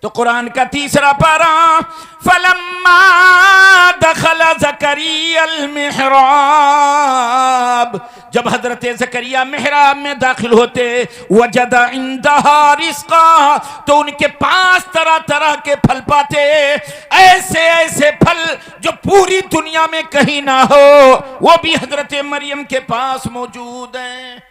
तो कुरान का तीसरा पारा, फलम्मा दखल ज़करियल मिहराब, जब हजरत ज़करिया मेहराब में दाखिल होते, वजदा इंदहा रिज़्क़ा, तो उनके पास तरह तरह के फल पाते, ऐसे ऐसे फल जो पूरी दुनिया में कहीं ना हो, वो भी हजरत मरियम के पास मौजूद हैं।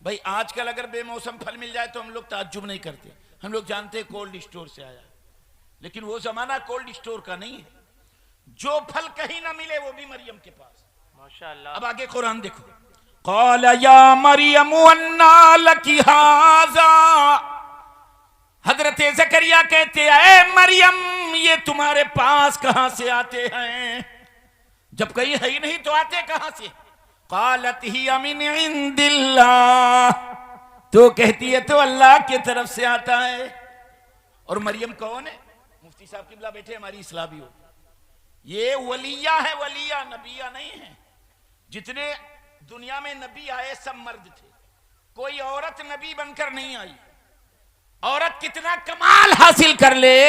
भाई आजकल अगर बेमौसम फल मिल जाए तो हम लोग ताज्जुब नहीं करते, हम लोग जानते हैं कोल्ड स्टोर से आया, लेकिन वो जमाना कोल्ड स्टोर का नहीं है। जो फल कहीं ना मिले वो भी मरियम के पास, माशाअल्लाह। अब आगे कुरान देखो, क़ाल या मरियम अन्ना लकी हाज़ा, हजरत ज़करिया कहते हैं ए मरियम, ये तुम्हारे पास कहां से आते हैं? जब कहीं है ही नहीं तो आते कहां से? क़ालत हिया मिन इंदिल्लाह, तो कहती है तो अल्लाह की तरफ से आता है। और मरियम कौन है? मुफ्ती साहब किबला बैठे, हमारी इस्लाह भी हो, ये वलिया है, वलिया, नबिया नहीं है। जितने दुनिया में नबी आए सब मर्द थे, कोई औरत नबी बनकर नहीं आई। औरत कितना कमाल हासिल कर ले,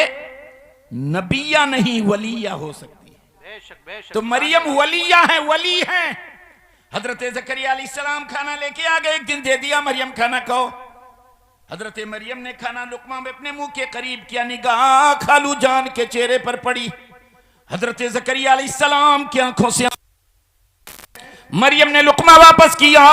नबिया नहीं वलिया हो सकती है। बेशक, बेशक। तो मरियम वलिया है, वली है। हजरत ज़करिया अलैहिस्सलाम खाना लेके आ गए, एक दिन दे दिया, मरियम खाना खाओ। हजरत मरियम ने खाना लुकमा में अपने मुंह के करीब किया, निगाह खालू जान के चेहरे पर पड़ी। हजरत ज़करिया अलैहिस्सलाम की आंखों से मरियम ने लुकमा वापस किया,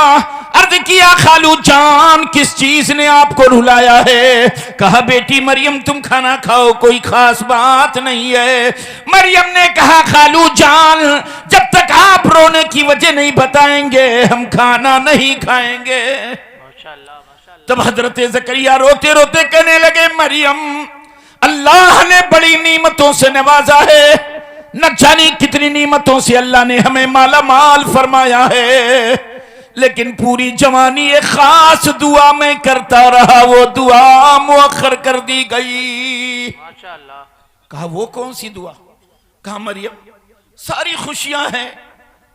अर्ज किया खालू जान किस चीज ने आपको रुलाया है? कहा बेटी मरियम तुम खाना खाओ, कोई खास बात नहीं है। मरियम ने कहा खालू जान जब तक आप रोने की वजह नहीं बताएंगे हम खाना नहीं खाएंगे। माशाअल्लाह, माशाअल्लाह। तब हजरत ज़करिया रोते रोते कहने लगे मरियम अल्लाह ने बड़ी नीमतों से नवाजा है, न जाने कितनी नीमतों से अल्लाह ने हमें माला माल फरमाया है, लेकिन पूरी जवानी एक खास दुआ में करता रहा, वो दुआ मुअख्खर कर दी गई। माशाअल्लाह। कहा वो कौन सी दुआ? कहा मरियम सारी खुशियां हैं,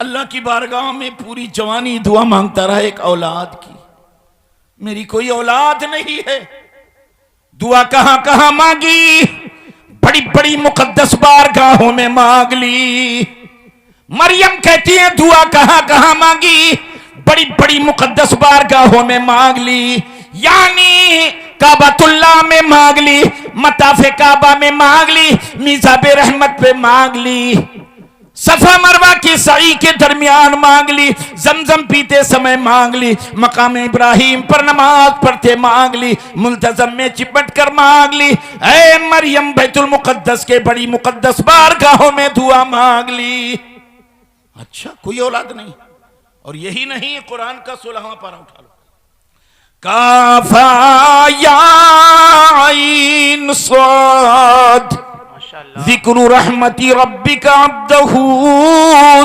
अल्लाह की बारगाह में पूरी जवानी दुआ मांगता रहा एक औलाद की, मेरी कोई औलाद नहीं है। दुआ कहां कहां मांगी, बड़ी बड़ी मुकद्दस बारगाहों में मांग ली। मरियम कहती है दुआ कहां कहां मांगी, बड़ी बड़ी मुकद्दस बारगाहों में मांग ली, यानी काबतुल्लाह में मांग ली, मताफे काबा में मांग ली, मिज़ाबे रहमत पे मांग ली, सफा मरवा की सई के दरमियान मांग ली, जमजम पीते समय मांग ली, मकाम इब्राहिम पर नमाज पढ़ते मांग ली, मुल्तजम में चिपट कर मांग ली। ऐ मरियम बैतुल मुकद्दस के बड़ी मुकद्दस बारगाहों में दुआ मांग ली। अच्छा कोई औलाद नहीं। और यही नहीं, कुरान का 16वां पारा उठा लो, काफा या आइन साद ज़िक्र रहमती रब्बिका अब्दहू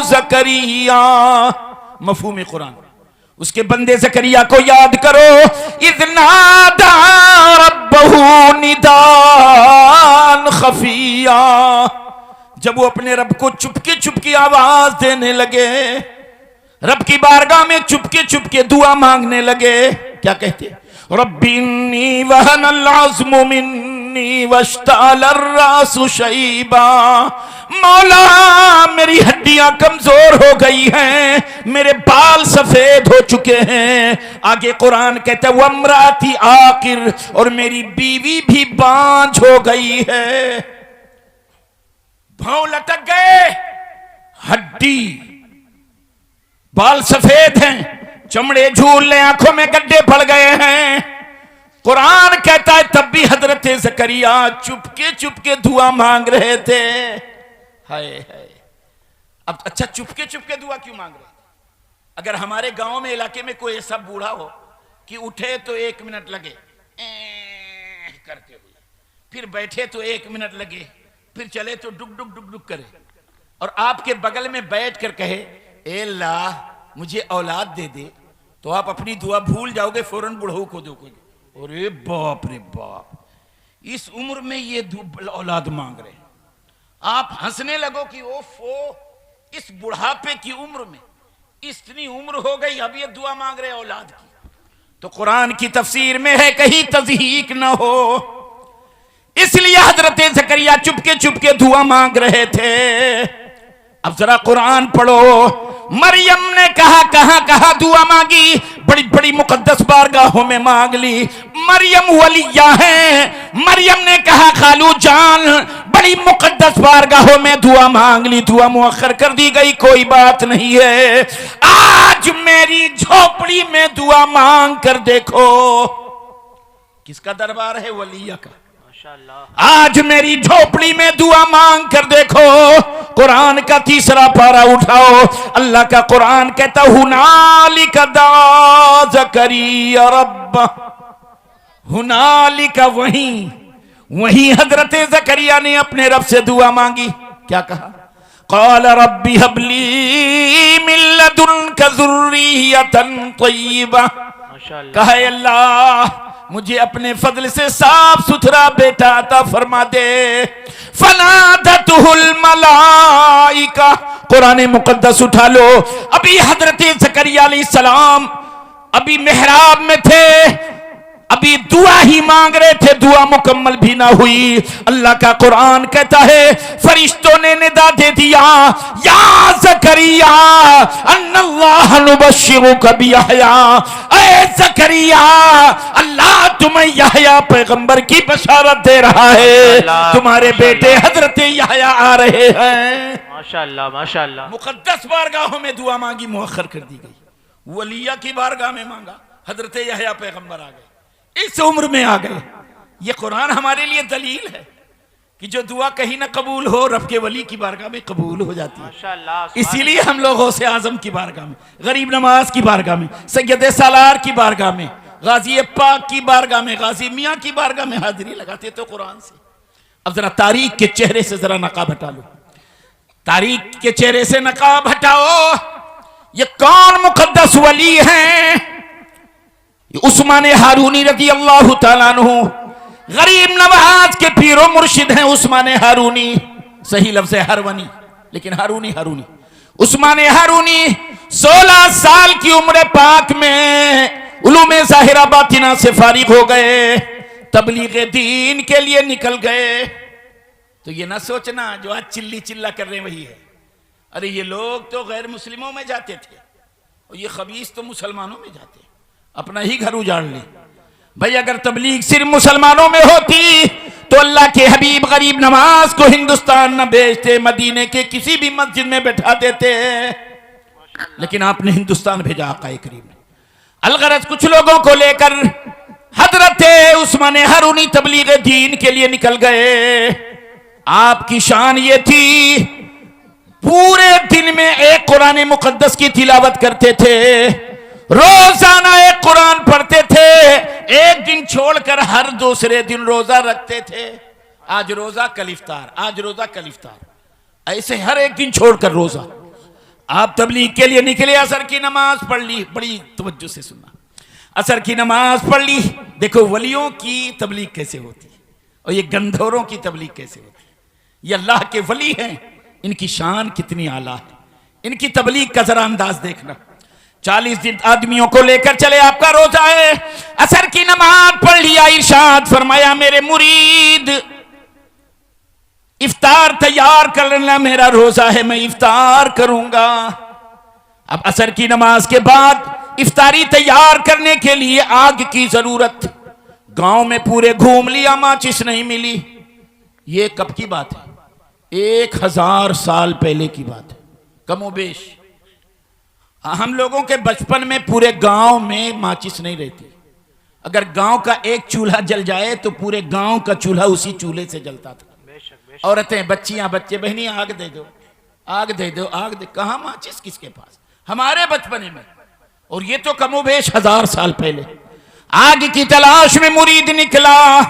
ज़करिया, मफ़हूम कुरान, उसके बंदे ज़करिया को याद करो, इज़ नादा रब्बहू निदान खफिया, जब वो अपने रब को चुपके चुपके आवाज देने लगे, रब की बारगाह में चुपके चुपके दुआ मांगने लगे। क्या कहते? रब्बिन्नी वहनल अज़्मु मिन्नी वश्तालर रासु शैबा, मौला मेरी हड्डियां कमजोर हो गई हैं, मेरे बाल सफेद हो चुके हैं। आगे कुरान कहता है वम्राती आकिर, और मेरी बीवी भी बांझ हो गई है। भाव लटक गए, हड्डी, बाल सफेद हैं, चमड़े झूल ले, आंखों में गड्ढे पड़ गए हैं। कुरान कहता है तब भी हजरत ज़करिया चुपके चुपके दुआ मांग रहे थे। हाय हाय। अब अच्छा चुपके चुपके दुआ क्यों मांग रहे थे? अगर हमारे गांव में इलाके में कोई ऐसा बूढ़ा हो कि उठे तो 1 मिनट लगे करते हुए, फिर बैठे तो 1 मिनट लगे, फिर चले तो डुक डुक डुक डुक करे, और आपके बगल में बैठ कर कहे ए अल्लाह मुझे औलाद दे दे, तो आप अपनी दुआ भूल जाओगे, फौरन बुढ़ऊ को दोगे। अरे बाप रे बाप, इस उम्र में ये औलाद मांग रहे हैं। आप हंसने लगो कि ओफो, इस बुढ़ापे की उम्र में इतनी उम्र हो गई, अब ये दुआ मांग रहे औलाद की। तो कुरान की तफसीर में है कहीं तज़हीक न हो, इसलिए हजरत ज़करिया चुपके चुपके दुआ मांग रहे थे। अब जरा कुरान पढ़ो, मरियम ने कहा कहां कहां दुआ मांगी, बड़ी बड़ी मुकद्दस बारगाहों में मांग ली। मरियम वलिया है, मरियम ने कहा खालू जान बड़ी मुकद्दस बारगाहों में दुआ मांग ली, दुआ मुअख्खर कर दी गई, कोई बात नहीं है। आज मेरी झोपड़ी में दुआ मांग कर देखो। किसका दरबार है? वलिया का। आज मेरी झोपड़ी में दुआ मांग कर देखो। कुरान का तीसरा पारा उठाओ, अल्लाह का कुरान कहता हुनालिका दा ज़करिया रब्बा, हुनालिका वहीं हजरत ज़करिया ने अपने रब से दुआ मांगी। क्या कहा? क़ाल रब्बी हबली मिन लदुनका ज़ुर्रियतन तय्यिबा, कहा अल्लाह मुझे अपने फजल से साफ सुथरा बेटा अता फरमा दे। फनादतहुल मलाइका, कुरान मुकद्दस उठा लो। अभी हजरत ज़करिया अलैहिस्सलाम अभी मेहराब में थे, अभी दुआ ही मांग रहे थे, दुआ मुकम्मल भी ना हुई। अल्लाह का कुरान कहता है फरिश्तों ने निदा दे दिया, या ज़करिया अन्नल्लाह नुबश्शिरुका बियहया, ऐ ज़करिया अल्लाह तुम्हें यहया पैगंबर की बशारत दे रहा है, तुम्हारे बेटे हजरत यहया आ रहे हैं। माशाअल्लाह माशाअल्लाह। मुकद्दस बारगाहों में दुआ मांगी, मुअख्खर कर दी गई। वलिया की बारगाह में मांगा, हजरत यहया पैगंबर आ गए, इस उम्र में आ गए। ये कुरान हमारे लिए दलील है कि जो दुआ कहीं ना कबूल हो, रब के वली की बारगाह में कबूल हो जाती है। इसीलिए हम लोग गौसे आजम की बारगाह में, गरीब नवाज की बारगाह में, सैयद सालार की बारगाह में, गाजी पाक की बारगाह में, गाजी मियाँ की बारगाह में हाजिरी लगाते तो कुरान से। अब जरा तारीख के चेहरे से जरा नकाब हटा लो, तारीख के चेहरे से नकाब हटाओ। ये कौन मुकद्दस वली हैं? उस्मान हारूनी रज़ी अल्लाह तआला अन्हु, गरीब नवाज के पीरो मुर्शिद हैं उस्मान हारूनी। सही लफ्ज़ है हरवनी, लेकिन हारूनी हारूनी। उस्मान हारूनी 16 साल की उम्र पाक में उलूमे ज़ाहिरा बातिना से फारिग हो गए, तबलीग दीन के लिए निकल गए। तो ये ना सोचना जो आज चिल्ली चिल्ला कर रहे वही है। अरे ये लोग तो गैर मुस्लिमों में जाते थे और ये खबीस तो मुसलमानों में जाते, अपना ही घर उजाड़ ले। भाई अगर तबलीग सिर्फ मुसलमानों में होती तो अल्लाह के हबीब गरीब नवाज को हिंदुस्तान न भेजते, मदीने के किसी भी मस्जिद में बैठा देते, लेकिन आपने हिंदुस्तान भेजा आका करीम ने। अलगरज कुछ लोगों को लेकर हजरत उस्मान हारूनी तबलीग दीन के लिए निकल गए। आपकी शान ये थी पूरे दिन में एक कुरान मुकद्दस की तिलावत करते थे, रोजाना एक कुरान पढ़ते थे, एक दिन छोड़कर हर दूसरे दिन रोजा रखते थे। आज रोजा कल इफ्तार, आज रोजा कल इफ्तार, ऐसे हर एक दिन छोड़कर रोजा। आप तबलीग के लिए निकले, असर की नमाज पढ़ ली, बड़ी तवज्जो से सुनना, असर की नमाज पढ़ ली। देखो वलियों की तबलीग कैसे होती है और ये गंधौरों की तबलीग कैसे होती है। ये अल्लाह के वली हैं, इनकी शान कितनी आला है, इनकी तबलीग का जरा अंदाज देखना। 40 दिन आदमियों को लेकर चले, आपका रोजा है, असर की नमाज पढ़ लिया, इरशाद फरमाया मेरे मुरीद इफ्तार तैयार कर लेना, मेरा रोजा है, मैं इफ्तार करूंगा। अब असर की नमाज के बाद इफ्तारी तैयार करने के लिए आग की जरूरत। गांव में पूरे घूम लिया, माचिस नहीं मिली। ये कब की बात है? 1000 साल पहले की बात है, कमोबेश। हम लोगों के बचपन में पूरे गांव में माचिस नहीं रहती। अगर गांव का एक चूल्हा जल जाए तो पूरे गांव का चूल्हा उसी चूल्हे से जलता था। औरतें, बच्चियां, बच्चे, बहनी आग दे दो, आग दे दो, आग दे। कहां माचिस किसके पास? हमारे बचपने में। और ये तो कमोबेश 1000 साल पहले। आग की तलाश में मुरीद निकला,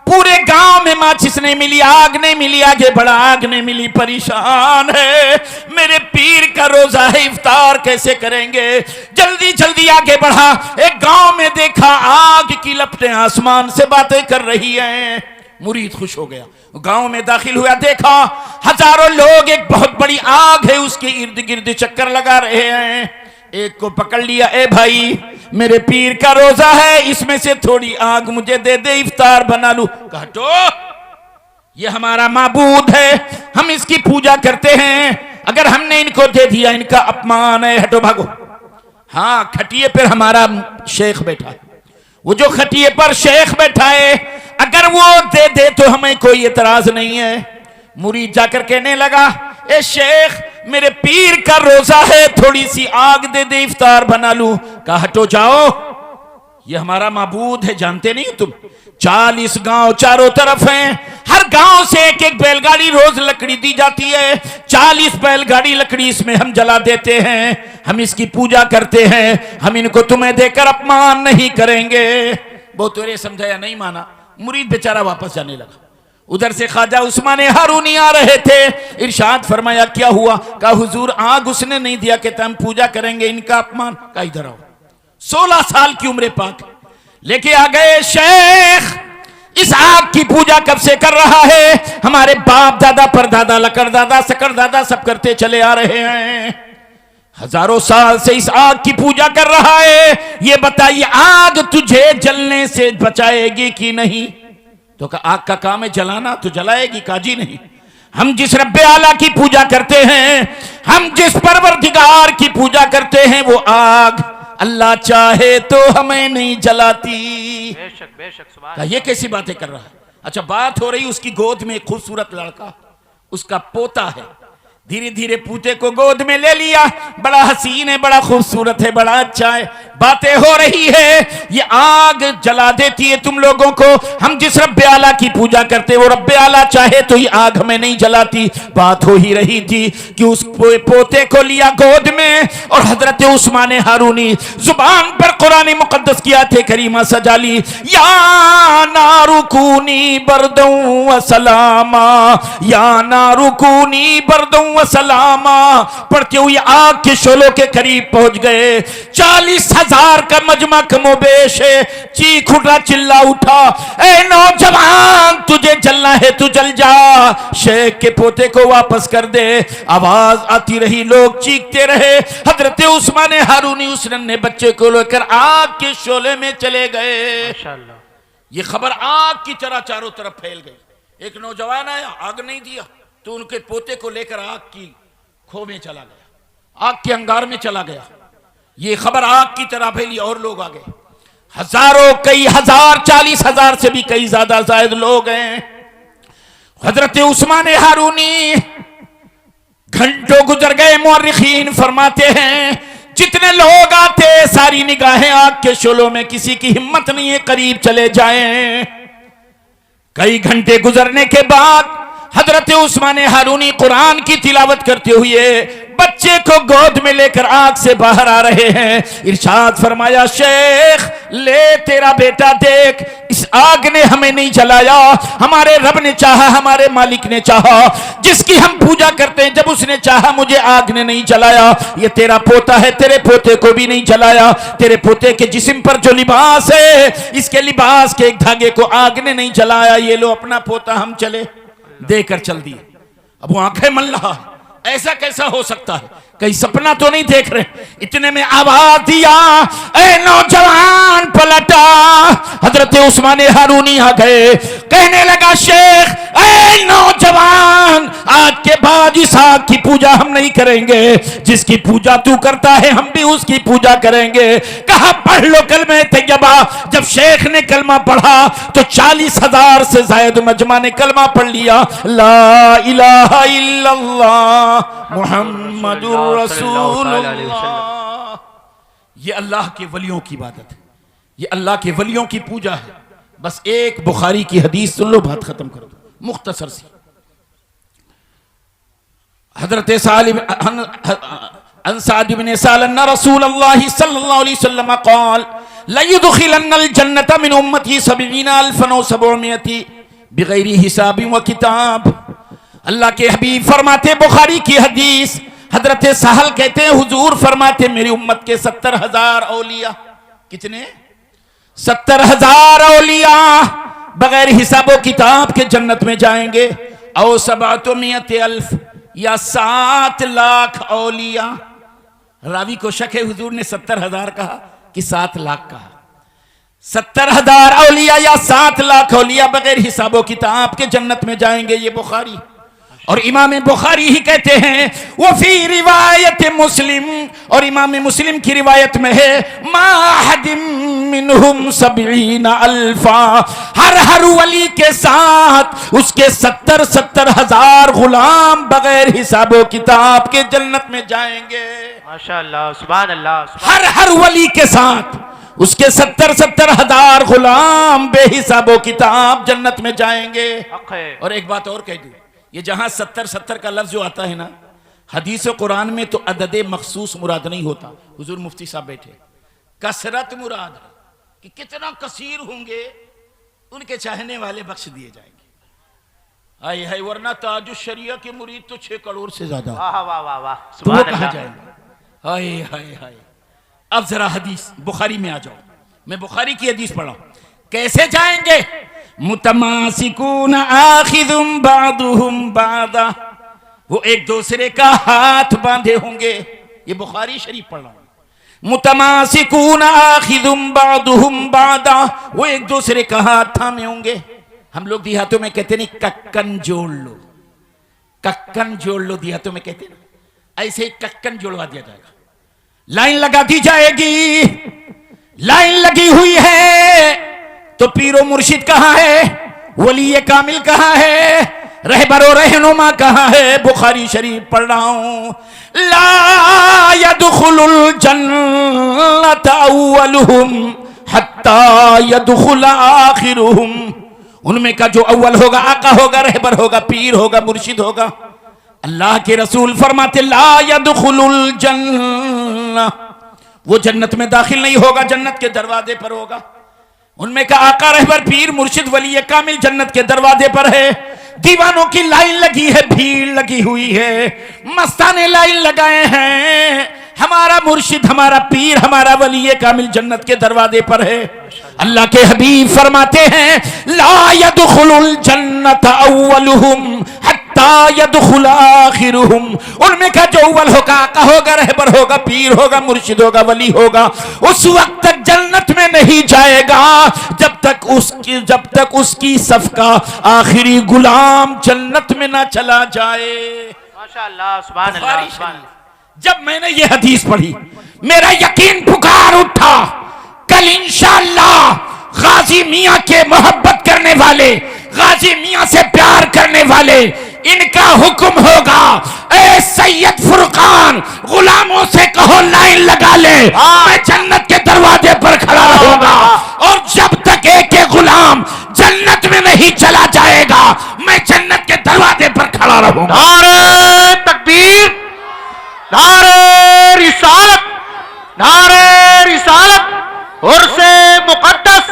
पूरे गांव में माचिस नहीं मिली, आग नहीं मिली, आगे बढ़ा, आग नहीं मिली, परेशान है, मेरे पीर का रोजा है, इफ्तार कैसे करेंगे? जल्दी जल्दी आगे बढ़ा, एक गांव में देखा आग की लपटें आसमान से बातें कर रही हैं। मुरीद खुश हो गया, गांव में दाखिल हुआ, देखा हजारों लोग, एक बहुत बड़ी आग है उसके इर्द गिर्द चक्कर लगा रहे हैं। एक को पकड़ लिया, ए भाई मेरे पीर का रोजा है, इसमें से थोड़ी आग मुझे दे दे, इफ्तार बना लूं। हटो, ये हमारा माबूद है, हम इसकी पूजा करते हैं, अगर हमने इनको दे दिया इनका अपमान है, हटो भागो। हाँ, खटिए पर हमारा शेख बैठा है, वो जो खटिए पर शेख बैठा है, अगर वो दे दे तो हमें कोई एतराज नहीं है। मुरीद जाकर कहने लगा, ए शेख मेरे पीर का रोजा है, थोड़ी सी आग दे दे, इफ्तार बना लूं। कहा हटो जाओ, ये हमारा माबूद है, जानते नहीं तुम? 40 गांव चारों तरफ हैं, हर गांव से एक एक बैलगाड़ी रोज लकड़ी दी जाती है, 40 बैलगाड़ी लकड़ी इसमें हम जला देते हैं, हम इसकी पूजा करते हैं, हम इनको तुम्हें देकर अपमान नहीं करेंगे। बहुत तेरे समझाया, नहीं माना, मुरीद बेचारा वापस जाने लगा। उधर से ख्वाजा उस्मान हारूनी आ रहे थे, इरशाद फरमाया क्या हुआ? कहा हुजूर आग उसने नहीं दिया, कहता हम पूजा करेंगे इनका अपमान। कहा इधर आओ, 16 साल की उम्र पाक लेके आ गए। शेख इस आग की पूजा कब से कर रहा है? हमारे बाप दादा परदादा लकड़ दादा सकड़ दादा सब करते चले आ रहे हैं, हजारों साल से इस आग की पूजा कर रहा है, ये बताइए आग तुझे जलने से बचाएगी कि नहीं? तो कहा आग का काम है जलाना, तो जलाएगी। काजी नहीं, हम जिस रब्बे आला की पूजा करते हैं, हम जिस परवरदिगार की पूजा करते हैं, वो आग अल्लाह चाहे तो हमें नहीं जलाती। बेशक बेशक, सुभान। ये कैसी बातें कर रहा है? अच्छा, बात हो रही उसकी गोद में एक खूबसूरत लड़का, उसका पोता है, धीरे धीरे पोते को गोद में ले लिया, बड़ा हसीन है, बड़ा खूबसूरत है, बड़ा अच्छा है, बातें हो रही है, ये आग जला देती है तुम लोगों को, हम जिस रब्बे आला की पूजा करते वो रब्बे आला चाहे तो ये आग हमें नहीं जलाती। बात हो ही रही थी कि उस पोते को लिया गोद में और हजरत उस्मान हारूनी जुबान पर कुरान मुकद्दस की आयत करीमा सजा ली, या नारुकूनी बरदौ व सलामा, या नारुकूनी बरदौ व सलामा, पढ़ते हुए आग के शोलों के करीब पहुंच गए। 40,000 का मजमा कमोबेश है, चीख उठा, चिल्ला उठा, ए नौजवान तुझे जलना है तू जल जा, शेख के पोते को वापस कर दे। आवाज आती रही, लोग चीखते रहे। हजरत उस्मान हारूनी उस नन्हे बच्चे को लेकर आग के शोले में चले गए। माशाअल्लाह। ये खबर आग की तरह चारों तरफ फैल गई। एक नौजवान आया, आग नहीं दिया तो उनके पोते को लेकर आग की खो में चला गया, आग के अंगार में चला गया। ये खबर आग की तरह फैली और लोग आ गए, हजारों, कई हजार, 40,000 से भी कई ज्यादा शायद लोग हैं। हजरत उस्मान हारूनी घंटों गुजर गए। मुअर्रिखीन फरमाते हैं जितने लोग आते सारी निगाहें आग के शोलों में, किसी की हिम्मत नहीं है करीब चले जाएं। कई घंटे गुजरने के बाद हजरत उस्मान हारूनी कुरान की तिलावत करते हुए बच्चे को गोद में लेकर आग से बाहर आ रहे हैं। इरशाद फरमाया, शेख ले तेरा बेटा देख, इस आग ने हमें नहीं जलाया, हमारे रब ने चाहा, हमारे मालिक ने चाहा, जिसकी हम पूजा करते हैं, जब उसने चाहा मुझे आग ने नहीं जलाया। ये तेरा पोता है, तेरे पोते को भी नहीं जलाया। तेरे पोते के जिस्म पर जो लिबास है, इसके लिबास के एक धागे को आग ने नहीं जलाया। ये लो अपना पोता, हम चले, देकर चल दिए। अब वो आंखें मल रहा है, ऐसा कैसा हो सकता है, कहीं सपना तो नहीं देख रहे। इतने में आवाज दिया, ए नौजवान पलटा। हजरत उस्मान हारूनी आ गए, कहने लगा, शेख ए नौजवान, आज के बाद इस आग की पूजा हम नहीं करेंगे, जिसकी पूजा तू करता है हम भी उसकी पूजा करेंगे। कहा पढ़ लो कलमा तैयबा। जब शेख ने कलमा पढ़ा तो 40,000 से ज्यादा मजमा ने कलमा पढ़ लिया, ला इलाहा इल्लल्लाह मुहम्मदुर रसूलुल्लाह। ये अल्लाह के वलियों की इबादत है, ये अल्लाह के वलियों की पूजा है। बस एक बुखारी की हदीस सुन लो, बात खत्म करो मुख्तसर सी। हजरत साद इब्न साल अन्ना रसूलुल्लाह सल्लल्लाहु अलैहि वसल्लम क़ाल ला युदखिलन्नल जन्नत मिन उम्मती 70,700 बिगैरि हिसाब व किताब। अल्लाह के हबीब फरमाते, बुखारी की हदीस, हजरत सहल कहते हैं हुजूर फरमाते मेरी उम्मत के 70,000 औलिया, कितने? 70,000 औलिया बगैर हिसाबो किताब के जन्नत में जाएंगे। औ 700,000 या 7 लाख औलिया। रावी को शक है हुजूर ने 70,000 कहा कि 7 लाख कहा। 70,000 औलिया या 7 लाख औलिया बगैर हिसाबो किताब के जन्नत में जाएंगे। ये बुखारी और इमाम बुखारी ही कहते हैं। वो फी रिवायत मुस्लिम, और इमाम मुस्लिम की रिवायत में है, माहदिम मिनहुम 70 अल्फा, हर वली के साथ उसके 70,000 गुलाम बगैर हिसाबो किताब के जन्नत में जाएंगे। माशाअल्लाह, सुभान अल्लाह। हर वली के साथ उसके 70,000 गुलाम बेहिसाबो किताब जन्नत में जाएंगे। और एक बात और कह दूं, ये जहां 70 का लफ्ज जो आता है ना, हदीस कुरान में तो अददे मखसूस मुराद नहीं होता। हुजूर मुफ्ती साहब बैठे, कसरत मुराद है कि कितना कसीर होंगे, उनके चाहने वाले बख्श दिए जाएंगे। हाय हाय, वरना ताजुश शरिया के मुरीद तो 6 करोड़ से ज्यादा। वाह वाह वाह वाह, तो वो कहां जाएंगे? हाय हाय हाय। अब जरा हदीस बुखारी में आ जाओ। मैं बुखारी की हदीस पढ़ा, कैसे जाएंगे? मुतमासिकून आखिदुम बादुहुम बादा, वो एक दूसरे का हाथ बांधे होंगे। ये बुखारी शरीफ पढ़ रहा हूं। मुतमासिकून आखिदुम बादुहुम बादा, वो एक दूसरे का हाथ थामे होंगे। हम लोग देहातों में कहते नहीं, कक्कन जोड़ लो, कक्कन जोड़ लो, देहातों में कहते ना, ऐसे ही कक्कन जोड़वा दिया जाएगा। लाइन लगा दी जाएगी। लाइन लगी हुई है तो पीरो मुर्शिद कहां है, वली कामिल कहां है, रहबरो रहनुमा कहां है? बुखारी शरीफ पढ़ रहा हूं। ला यदखुलुल जन्नत अव्वलुहुम हत्ता यदखुल आखिरुहुम, उनमें का जो अव्वल होगा आका होगा, रहबर होगा, पीर होगा, मुर्शिद होगा। अल्लाह के रसूल फरमाते ला यदखुलुल जन्नह, वो जन्नत में दाखिल नहीं होगा, जन्नत के दरवाजे पर होगा। उनमें का आका, रहबर, पीर, मुर्शिद, वली कामिल जन्नत के दरवाजे पर है। दीवानों की लाइन लगी है, भीड़ लगी हुई है, मस्ताने लाइन लगाए हैं। हमारा मुर्शिद, हमारा पीर, हमारा वली कामिल जन्नत के दरवाजे पर है। अल्लाह के हबीब फरमाते हैं ला यदखुलुल जन्नत अव्वलुहुम हत्ता यदखुल आखिरुहुम, उनमें का जो अव्वल होगा, आका होगा, रहबर होगा, पीर होगा, मुर्शिद होगा, वली होगा, उस वक्त तक जन्नत में नहीं जाएगा जब तक उसकी सफ का आखिरी गुलाम जन्नत में ना चला जाए। माशाअल्लाह, सुभान अल्लाह, सुभान। जब मैंने ये हदीस पढ़ी, मेरा यकीन पुकार उठा, कल इंशाअल्लाह गाजी मियां के मोहब्बत करने वाले, गाजी मियां से प्यार करने वाले, इनका हुक्म होगा, ए सैयद फुरकान, गुलामों से कहो लाइन लगा ले, मैं जन्नत के दरवाजे पर खड़ा रहूंगा। और जब तक एक गुलाम जन्नत में नहीं चला जाएगा, मैं जन्नत के दरवाजे पर खड़ा रहूंगा। नारे तकबीर, नारे रिसालत, नारे रिसालत, उर्से मुकद्दस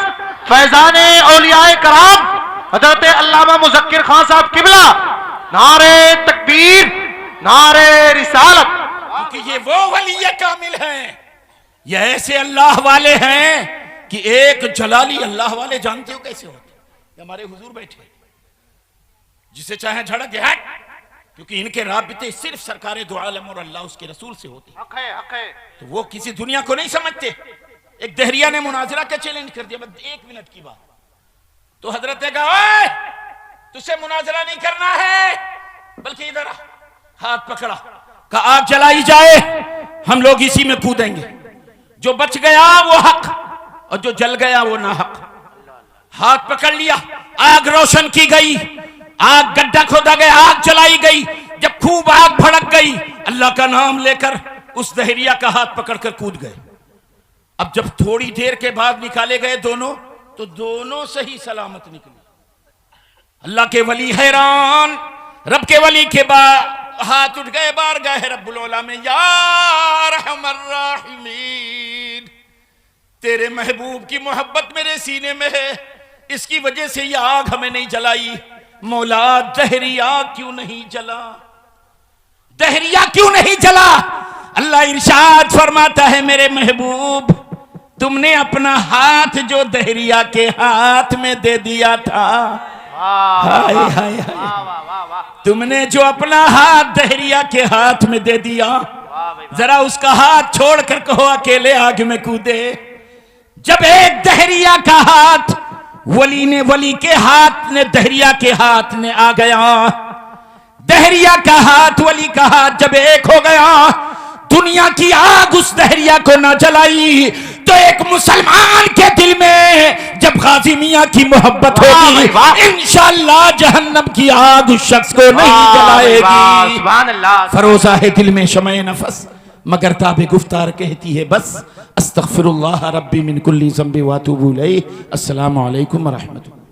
फैजाने औलियाए कराम हजरत अल्लामा मुज़क्किर खान साहब किबला, नारे तकबीर, नारे रिसालत। क्योंकि ये वो वली कामिल हैं, ये ऐसे अल्लाह वाले हैं कि एक जलाली अल्लाह वाले जानते हो कैसे होते? हमारे हुजूर बैठे, जिसे चाहे झड़क दे, क्योंकि इनके राबिते सिर्फ सरकारे दो आलम और अल्लाह उसके रसूल से होते हैं। हक है, हक है। तो वो किसी दुनिया को नहीं समझते। एक दहरिया ने मुनाजरा का चैलेंज कर दिया, बस 1 मिनट की बात, तो हजरत ने कहा तुझसे मुनाजरा नहीं करना है, बल्कि इधर हाथ पकड़ा, कहा आग जलाई जाए, हम लोग इसी में कूदेंगे, जो बच गया वो हक और जो जल गया वो ना हक। हाथ पकड़ लिया, आग रोशन की गई, आग गड्ढा खोदा गया, आग जलाई गई। जब खूब आग भड़क गई, अल्लाह का नाम लेकर उस दहरिया का हाथ पकड़कर कूद गए। अब जब थोड़ी देर के बाद निकाले गए दोनों, तो दोनों सही सलामत निकले। अल्लाह के वली हैरान, रब के वली के बाद हाथ उठ गए, बार गए रब्बुल औला में, या रहमर राहिमीन, तेरे महबूब की मोहब्बत मेरे सीने में है, इसकी वजह से यह आग हमें नहीं जलाई। मौला दहरिया क्यों नहीं जला, दहरिया क्यों नहीं जला? अल्लाह इरशाद फरमाता है, मेरे महबूब तुमने अपना हाथ जो दहरिया के हाथ में दे दिया था, हाय हाय हाय, तुमने जो अपना हाथ दहरिया के हाथ में दे दिया, जरा उसका हाथ छोड़कर कहो अकेले आग में कूदे। जब एक दहरिया का हाथ वली के हाथ ने दहरिया के हाथ में आ गया, दहरिया का हाथ वली का हाथ जब एक हो गया, दुनिया की आग उस दहरिया को न जलाई तो एक मुसलमान के दिल में जब गाजी मियां की मोहब्बत होगी इंशाअल्लाह जहन्नम की आग उस शख्स को नहीं जलाएगी। सुभान अल्लाह। फरोजा है दिल में शमे नफस मगर ताबे गुफ्तार कहती है बस। अस्तगफिरुल्लाह रब्बी मिन कुल्ली ज़ंबि व अतूबु इलैह। अस्सलामु अलैकुम व रहमतुल्लाह।